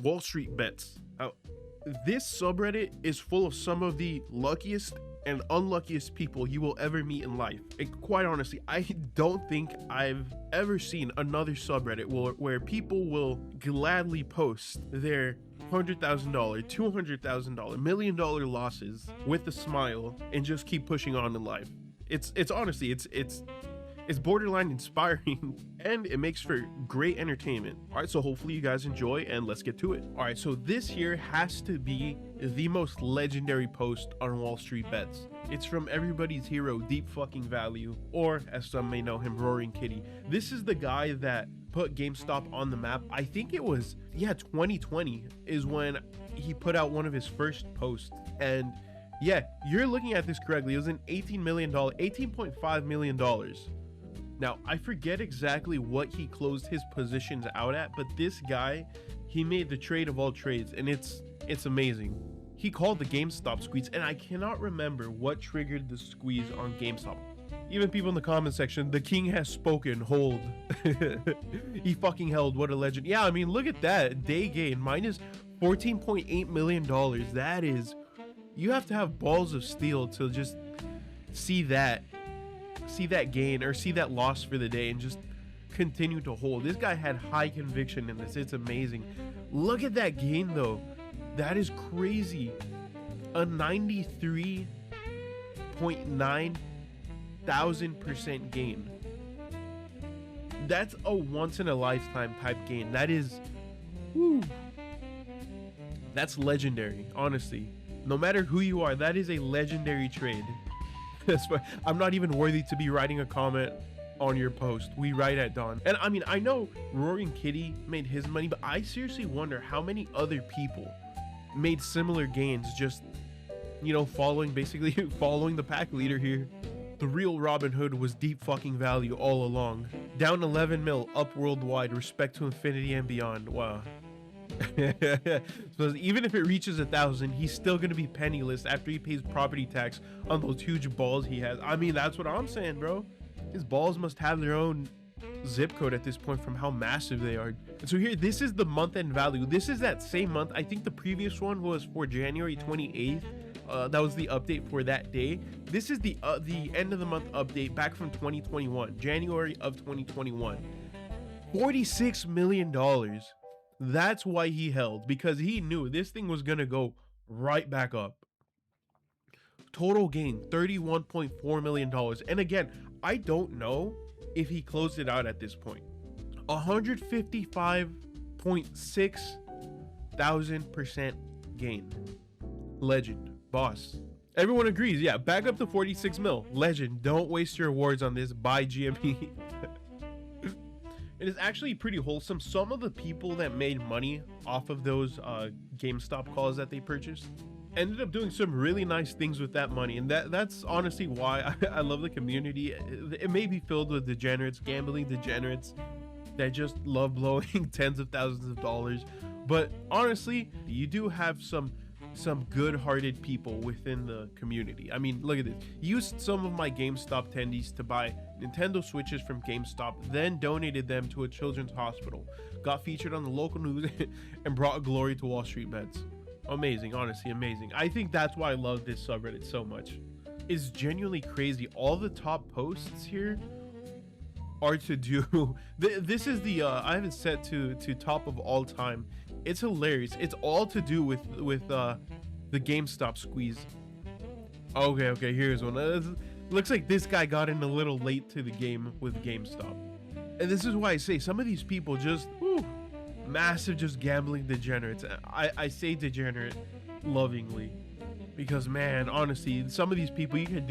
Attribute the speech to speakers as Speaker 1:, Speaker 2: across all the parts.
Speaker 1: WallStreetBets. This subreddit is full of some of the luckiest and unluckiest people you will ever meet in life. And quite honestly, I don't think I've ever seen another subreddit where people will gladly post their $100,000, $200,000, $1 million losses with a smile and just keep pushing on in life. It's honestly, it's borderline inspiring and it makes for great entertainment. All right, so hopefully you guys enjoy and let's get to it. All right, so this here has to be the most legendary post on WallStreetBets. It's from everybody's hero, Deep Fucking Value, or as some may know him, Roaring Kitty. This is the guy that put GameStop on the map. I think it was, 2020 is when he put out one of his first posts. And yeah, you're looking at this correctly. It was an $18.5 million. Now, I forget exactly what he closed his positions out at, but this guy, he made the trade of all trades, and it's amazing. He called the GameStop squeeze, and I cannot remember what triggered the squeeze on GameStop. Even people in the comment section, the king has spoken, hold. He fucking held, what a legend. Yeah, I mean, look at that. Day gain, minus $14.8 million. That is, you have to have balls of steel to just see that gain or see that loss for the day and just continue to hold. This guy had high conviction in this. It's amazing. Look at that gain though. That is crazy. A 93.9 thousand% gain. That's a once in a lifetime type gain. That is, whoo, that's legendary. Honestly, no matter who you are, that is a legendary trade. I'm not even worthy to be writing a comment on your post. We write at dawn. And I mean, I know Roaring Kitty made his money, but I seriously wonder how many other people made similar gains, just, basically following the pack leader here. The real Robin Hood was Deep Fucking Value all along. Down 11 mil, up worldwide, respect to infinity and beyond. Wow. So even if it reaches 1,000, he's still gonna be penniless after he pays property tax on those huge balls he has. I mean, that's what I'm saying, bro. His balls must have their own zip code at this point from how massive they are. And so here, this is the month-end value. This is that same month. I think the previous one was for January 28th. That was the update for that day. This is the end of the month update back from 2021, January of 2021. $46 million. That's why he held, because he knew this thing was gonna go right back up. Total gain $31.4 million. And again, I don't know if he closed it out at this point. 155.6 thousand% gain. Legend, boss. Everyone agrees. Yeah, back up to 46 mil. Legend. Don't waste your awards on this. Buy GME. It is actually pretty wholesome. Some of the people that made money off of those GameStop calls that they purchased ended up doing some really nice things with that money, and that's honestly why I love the community. It may be filled with degenerates, gambling degenerates that just love blowing tens of thousands of dollars, but honestly, you do have some good-hearted people within the community. I mean, look at this. Used some of my GameStop attendees to buy Nintendo Switches from GameStop, then donated them to a children's hospital, got featured on the local news, and brought glory to WallStreetBets. Amazing, honestly, amazing. I think that's why I love this subreddit so much. It's genuinely crazy. All the top posts here are to do. This is the I have it set to top of all time. It's hilarious. It's all to do with the GameStop squeeze. Okay, here's one. Looks like this guy got in a little late to the game with GameStop. And this is why I say some of these people just massive just gambling degenerates. I say degenerate lovingly, because man, honestly, some of these people you could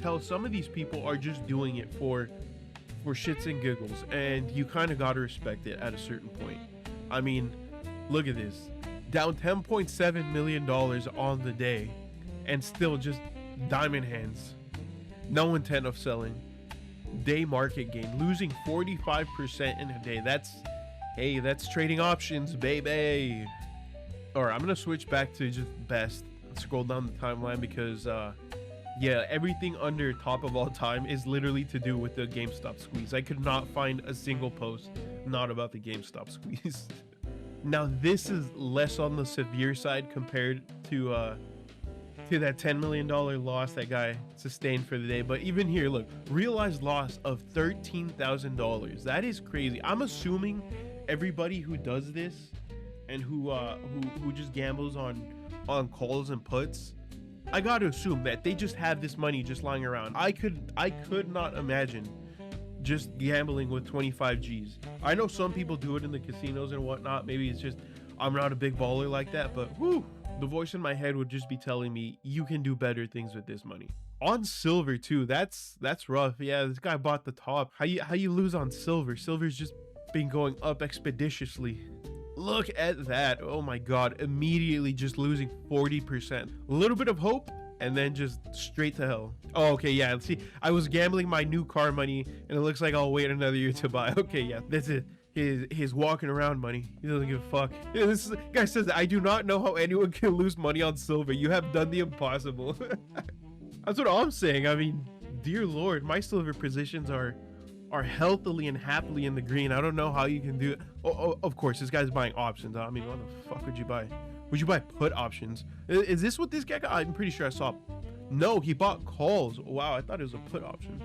Speaker 1: tell some of these people are just doing it for shits and giggles, and you kind of gotta respect it at a certain point. I mean, look at this, down $10.7 million on the day, and still just diamond hands, no intent of selling. Day market gain, losing 45% in a day. That's trading options, baby. All right, I'm gonna switch back to just best. Scroll down the timeline because yeah, everything under top of all time is literally to do with the GameStop squeeze. I could not find a single post not about the GameStop squeeze. Now this is less on the severe side compared to that $10 million loss that guy sustained for the day. But even here, look, realized loss of $13,000. That is crazy. I'm assuming everybody who does this and who just gambles on calls and puts, I gotta assume that they just have this money just lying around. I could not imagine just gambling with 25 G's. I know some people do it in the casinos and whatnot. Maybe it's just I'm not a big baller like that, but whoo, the voice in my head would just be telling me you can do better things with this money. On silver too, that's rough. Yeah, this guy bought the top. How you lose on silver? Silver's just been going up expeditiously. Look at that. Oh my god, immediately just losing 40%. A little bit of hope and then just straight to hell. Oh, okay, yeah, see, I was gambling my new car money and it looks like I'll wait another year to buy. Okay, yeah, that's it. His walking around money. He doesn't give a fuck. Yeah, this guy says, I do not know how anyone can lose money on silver. You have done the impossible. That's what I'm saying. I mean, dear Lord, my silver positions are healthily and happily in the green. I don't know how you can do it. Oh, of course, this guy's buying options. I mean, what the fuck would you buy? Would you buy put options? Is this what this guy got? I'm pretty sure I saw. No, he bought calls. Wow, I thought it was a put option.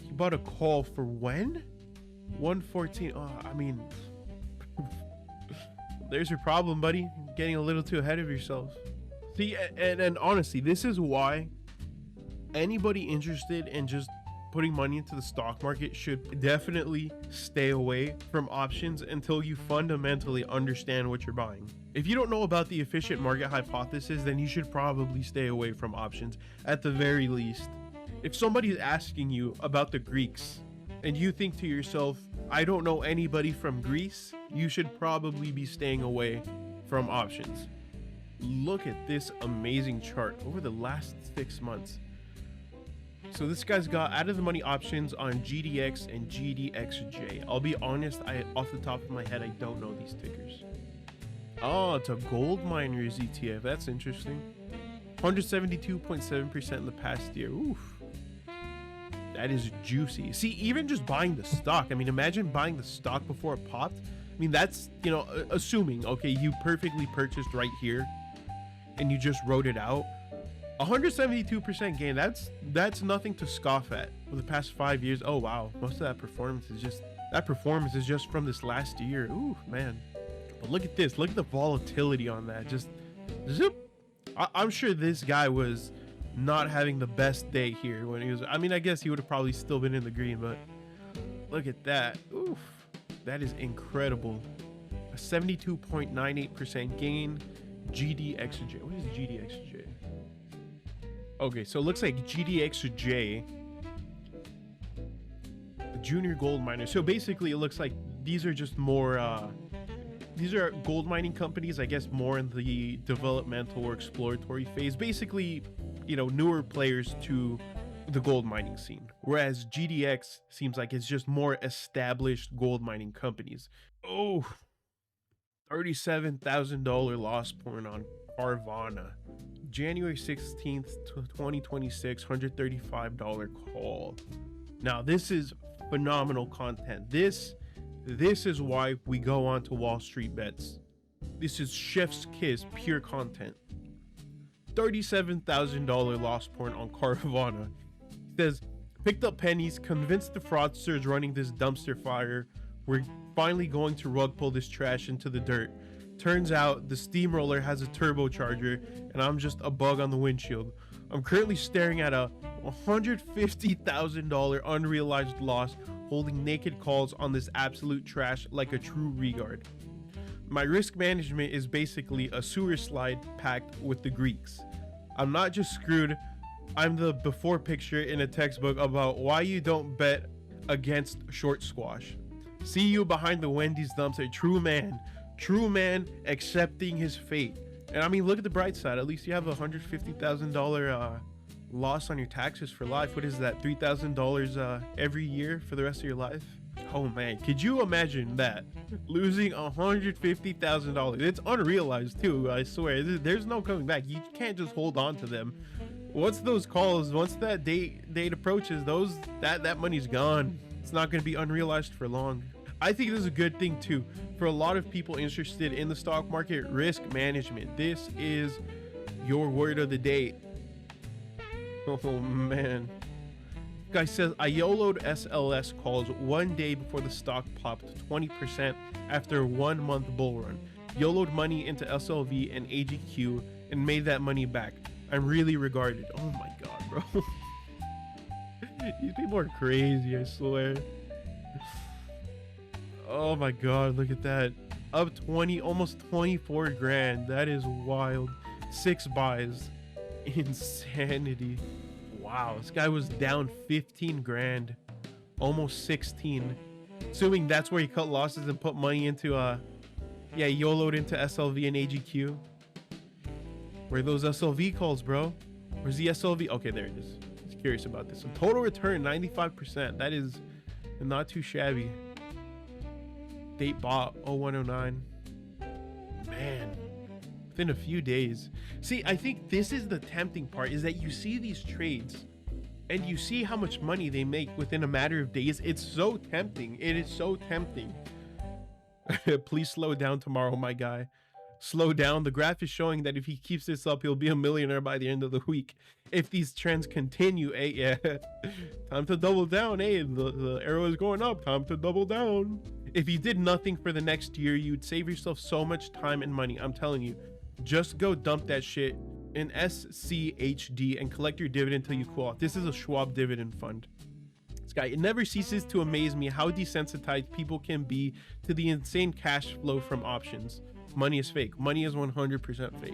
Speaker 1: He bought a call for when? 114. Oh, I mean, there's your problem, buddy. Getting a little too ahead of yourself. See, and honestly, this is why anybody interested in just putting money into the stock market should definitely stay away from options until you fundamentally understand what you're buying. If you don't know about the efficient market hypothesis, then you should probably stay away from options at the very least. If somebody is asking you about the Greeks and you think to yourself, I don't know anybody from Greece, you should probably be staying away from options. Look at this amazing chart over the last 6 months. So this guy's got out of the money options on GDX and GDXJ. I'll be honest, off the top of my head, I don't know these tickers. Oh, it's a gold miners ETF. That's interesting. 172.7% in the past year. Oof. That is juicy. See, even just buying the stock. I mean, imagine buying the stock before it popped. I mean, that's, you know, assuming, okay, you perfectly purchased right here and you just wrote it out. 172% gain. That's nothing to scoff at for the past 5 years. Oh wow, most of that performance is just from this last year. Ooh, man. But look at this. Look at the volatility on that. Just zip. I'm sure this guy was not having the best day here when he was. I mean, I guess he would have probably still been in the green, but look at that. Oof, that is incredible. A 72.98% gain. GDXJ. What is GDXJ? Okay, so it looks like GDXJ, the junior gold miner. So basically it looks like these are just more, these are gold mining companies, I guess more in the developmental or exploratory phase. Basically, you know, newer players to the gold mining scene. Whereas GDX seems like it's just more established gold mining companies. Oh, $37,000 loss point on Carvana. January 16th, 2026, $135 call. Now, this is phenomenal content. This is why we go on to WallStreetBets. This is chef's kiss, pure content. $37,000 loss point on Carvana. It says, picked up pennies, convinced the fraudsters running this dumpster fire we're finally going to rug pull this trash into the dirt. Turns out the steamroller has a turbocharger and I'm just a bug on the windshield. I'm currently staring at a $150,000 unrealized loss, holding naked calls on this absolute trash like a true regard. My risk management is basically a sewer slide packed with the Greeks. I'm not just screwed, I'm the before picture in a textbook about why you don't bet against short squash. See you behind the Wendy's dumpster. True man accepting his fate. And I mean, look at the bright side. At least you have a $150,000 loss on your taxes for life. What is that? $3,000 every year for the rest of your life? Oh man, could you imagine that? Losing $150,000. It's unrealized too, I swear. There's no coming back. You can't just hold on to them. Once those calls, once that date approaches, that money's gone. It's not going to be unrealized for long. I think this is a good thing too for a lot of people interested in the stock market. Risk management, this is your word of the day. Oh man, guy says I YOLO'd SLS calls one day before the stock popped 20% after a 1 month bull run. YOLO'd money into SLV and AGQ and made that money back. I'm really regarded. Oh my god, bro. These people are crazy, I swear. Oh my god, look at that. Up 20, almost 24 grand. That is wild. 6 buys. Insanity. Wow, this guy was down 15 grand. Almost 16. Assuming that's where he cut losses and put money into yeah, YOLO'd into SLV and AGQ. Where are those SLV calls, bro? Where's the SLV? Okay, there it is. I was curious about this. So total return 95%. That is not too shabby. Date bought 0109. Man, within a few days. See, I think this is the tempting part, is that you see these trades and you see how much money they make within a matter of days. It's so tempting. It is so tempting. Please slow down tomorrow, my guy. Slow down. The graph is showing that if he keeps this up, he'll be a millionaire by the end of the week. If these trends continue, yeah, time to double down. The arrow is going up. Time to double down. If you did nothing for the next year, you'd save yourself so much time and money. I'm telling you, just go dump that shit in SCHD and collect your dividend until you cool off. This is a Schwab dividend fund. This guy, it never ceases to amaze me how desensitized people can be to the insane cash flow from options. Money is fake. Money is 100% fake.